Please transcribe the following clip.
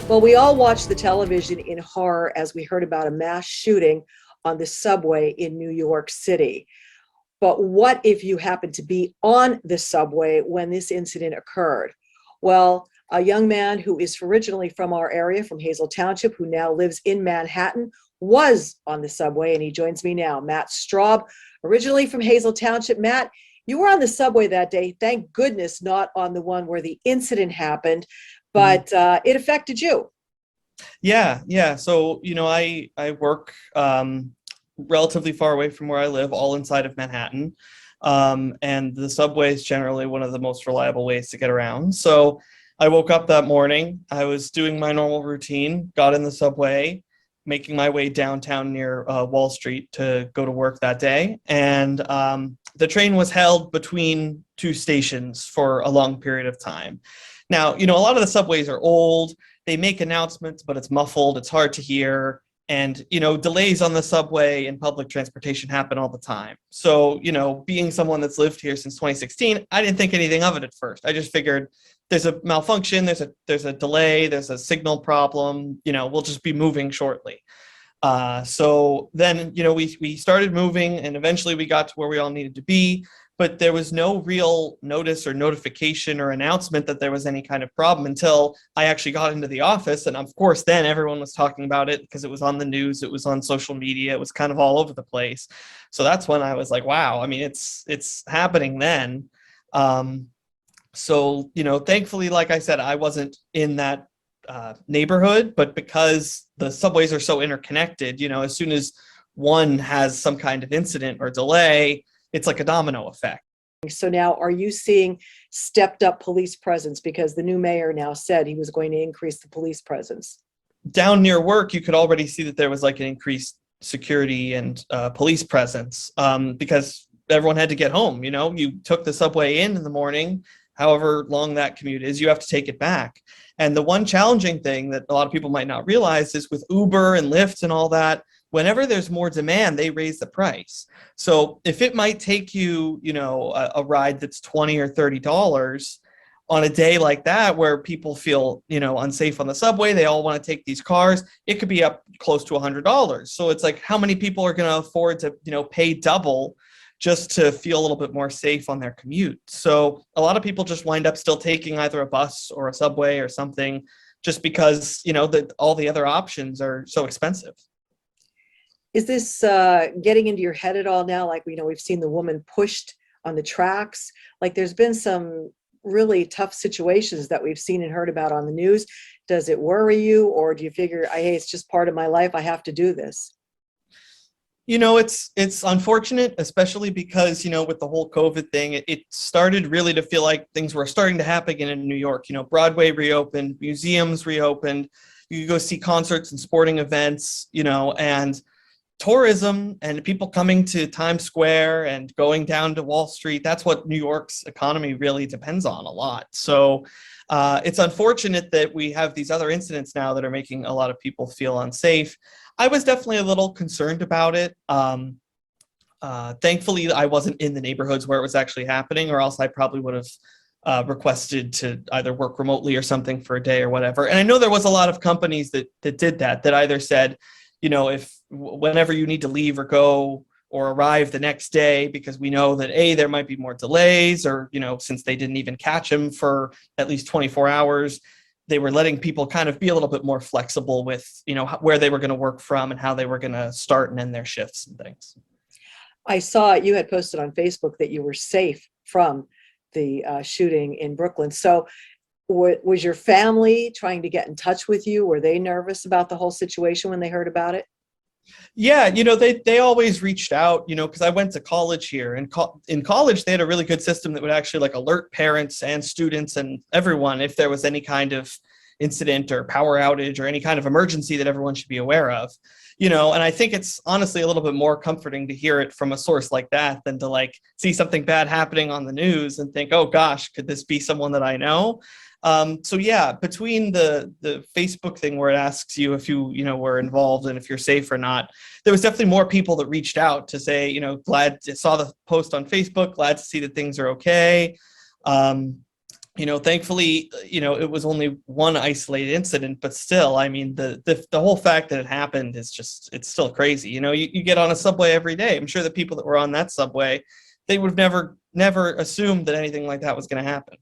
Well, we all watched the television in horror as we heard about a mass shooting on the subway in New York City. But what if you happened to be on the subway when this incident occurred? Well, a young man who is originally from our area, from Hazel Township, who now lives in Manhattan, was on the subway, and he joins me now. Matt Straub, originally from Hazel Township. Matt, you were on the subway that day. Thank goodness not on the one where the incident happened, but it affected you. Yeah. So, I work relatively far away from where I live, all inside of Manhattan. And the subway is generally one of the most reliable ways to get around. So I woke up that morning, I was doing my normal routine, got in the subway, making my way downtown near Wall Street to go to work that day. And the train was held between two stations for a long period of time. Now, a lot of the subways are old. They make announcements, but it's muffled. It's hard to hear. And, delays on the subway and public transportation happen all the time. So, being someone that's lived here since 2016, I didn't think anything of it at first. I just figured there's a malfunction, there's a delay, there's a signal problem, we'll just be moving shortly. So then, we started moving, and eventually we got to where we all needed to be. But there was no real notice or notification or announcement that there was any kind of problem until I actually got into the office. And of course, then everyone was talking about it because it was on the news, it was on social media, it was kind of all over the place. So that's when I was like, wow, I mean, it's happening then. So, thankfully, like I said, I wasn't in that neighborhood, but because the subways are so interconnected, as soon as one has some kind of incident or delay, it's like a domino effect. So now, are you seeing stepped up police presence because the new mayor now said he was going to increase the police presence? Down near work, you could already see that there was like an increased security and police presence because everyone had to get home. You took the subway in the morning, however long that commute is, you have to take it back. And the one challenging thing that a lot of people might not realize is with Uber and Lyft and all that, whenever there's more demand, they raise the price. So if it might take you, a ride that's $20 or $30 on a day like that, where people feel, unsafe on the subway, they all want to take these cars, it could be up close to $100. So it's like, how many people are going to afford to, pay double just to feel a little bit more safe on their commute? So a lot of people just wind up still taking either a bus or a subway or something, just because, that all the other options are so expensive. Is this getting into your head at all now? Like, we've seen the woman pushed on the tracks. Like, there's been some really tough situations that we've seen and heard about on the news. Does it worry you, or do you figure, hey, it's just part of my life, I have to do this? It's unfortunate, especially because, with the whole COVID thing, it started really to feel like things were starting to happen again in New York. Broadway reopened, museums reopened, you could go see concerts and sporting events, and tourism and people coming to Times Square and going down to Wall Street. That's what New York's economy really depends on a lot. So it's unfortunate that we have these other incidents now that are making a lot of people feel unsafe. I was definitely a little concerned about it. Thankfully, I wasn't in the neighborhoods where it was actually happening, or else I probably would have requested to either work remotely or something for a day or whatever. And I know there was a lot of companies that did that either said, if whenever you need to leave or go or arrive the next day, because we know that there might be more delays, or, since they didn't even catch him for at least 24 hours, they were letting people kind of be a little bit more flexible with, where they were going to work from and how they were going to start and end their shifts and things. I saw you had posted on Facebook that you were safe from the shooting in Brooklyn. So was your family trying to get in touch with you? Were they nervous about the whole situation when they heard about it? Yeah, they always reached out, because I went to college here, and in college they had a really good system that would actually like alert parents and students and everyone if there was any kind of incident or power outage or any kind of emergency that everyone should be aware of. And I think it's honestly a little bit more comforting to hear it from a source like that than to like see something bad happening on the news and think, oh gosh, could this be someone that I know? So yeah, between the Facebook thing where it asks you if you were involved and if you're safe or not, there was definitely more people that reached out to say, glad saw the post on Facebook, glad to see that things are okay. Thankfully, it was only one isolated incident, but still, I mean, the whole fact that it happened is just, it's still crazy. You get on a subway every day. I'm sure the people that were on that subway, they would have never assumed that anything like that was going to happen.